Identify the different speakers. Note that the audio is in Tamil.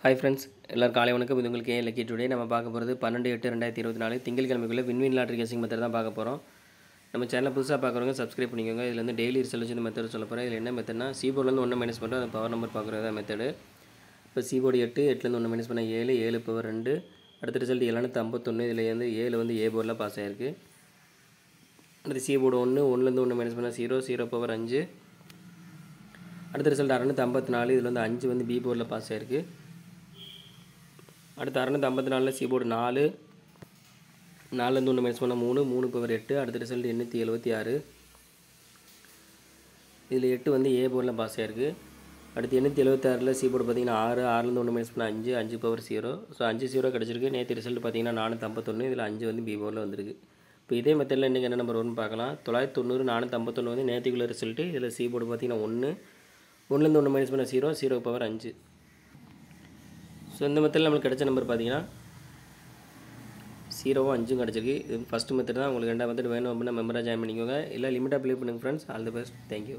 Speaker 1: ஹாய் ஃப்ரெண்ட்ஸ், எல்லாரும் காலை வணக்கம். இது உங்களுக்கு லக்கி டுடே. நம்ம பார்க்க போகிறது 12/8/2024 திங்கட்கிழமைக்குள்ள விண்வெளி லாட்டரி கெஸிங் மெத்தட் தான் பார்க்க போகிறோம். நம்ம சேனலை புதுசாக பார்க்குறவங்க சப்ஸ்கிரைப் பண்ணிக்கோங்க. இதில் வந்து டெய்லி ரிசல்ட் இந்த மெத்தட் சொல்ல போகிறேன். இதில் என்ன மெத்தட்னா சீபோர்ட்லேருந்து 1 மைனஸ் பண்ணுறோம், அந்த பவர் நம்பர் பார்க்குறது தான் மெத்தடு. இப்போ சீபோர்டு 8, 8லேருந்து 1 மைனஸ் பண்ணால் 7, 7 பவர் 2. அடுத்த ரிசல்ட் 751. இதில் வந்து 7 வந்து ஏ போர்டில் பாஸ் ஆகிருக்கு. அடுத்து சீபோர்டு 1, 1லேருந்து 1 மைனஸ் பண்ணால் 0, 0 பவர் 5. அடுத்த ரிசல்ட் 654. இதில் வந்து 5 வந்து பி போர்டில் பாஸ் ஆகிருக்கு. அடுத்து 654 சீபோர்டு 4, 4லேருந்து 1 மைனஸ் பண்ணால் 3, 3 பவர் 8. அடுத்த ரிசல்ட் 876. இதில் 8 வந்து ஏ போர்டில் பாஸ் ஆகிருக்கு. அடுத்து 876 சீபோர்டு பார்த்தீங்கன்னா 6, 6லேருந்து 1 மைனஸ் பண்ணால் 5, 5 பவர் 0. ஸோ 5 0 கிடச்சிருக்கு. நேற்று ரிசல்ட் பார்த்தீங்கன்னா 451. இதில் 5 வந்து பி போர்டில் வந்திருக்கு. இப்போ இதே மெத்தடில் இன்றைக்கி என்ன நம்பர் வரும்னு பார்க்கலாம். 990, 451 வந்து நேற்றுக்குள்ள ரிசல்ட்டு. இதில் சீபோர்டு பார்த்தீங்கன்னா 1, 1லேருந்து 1 மைனஸ் பண்ணால் 0, 0 பவர் 5. ஸோ இந்த மெத்தடில் நம்மளுக்கு கிடைச்ச நம்பர் பார்த்தீங்கன்னா 0வும் 5ம் கிடச்சிருக்கு. இது ஃபஸ்ட்டு மெத்தட் தான். உங்களுக்கு 2வது மெத்தட் வேணும் அப்படின்னா மெம்பராக ஜாயின் பண்ணிக்கோங்க. இல்லை லிமிட்டாக ப்ளே பண்ணுங்கள் friends. All the best. Thank you.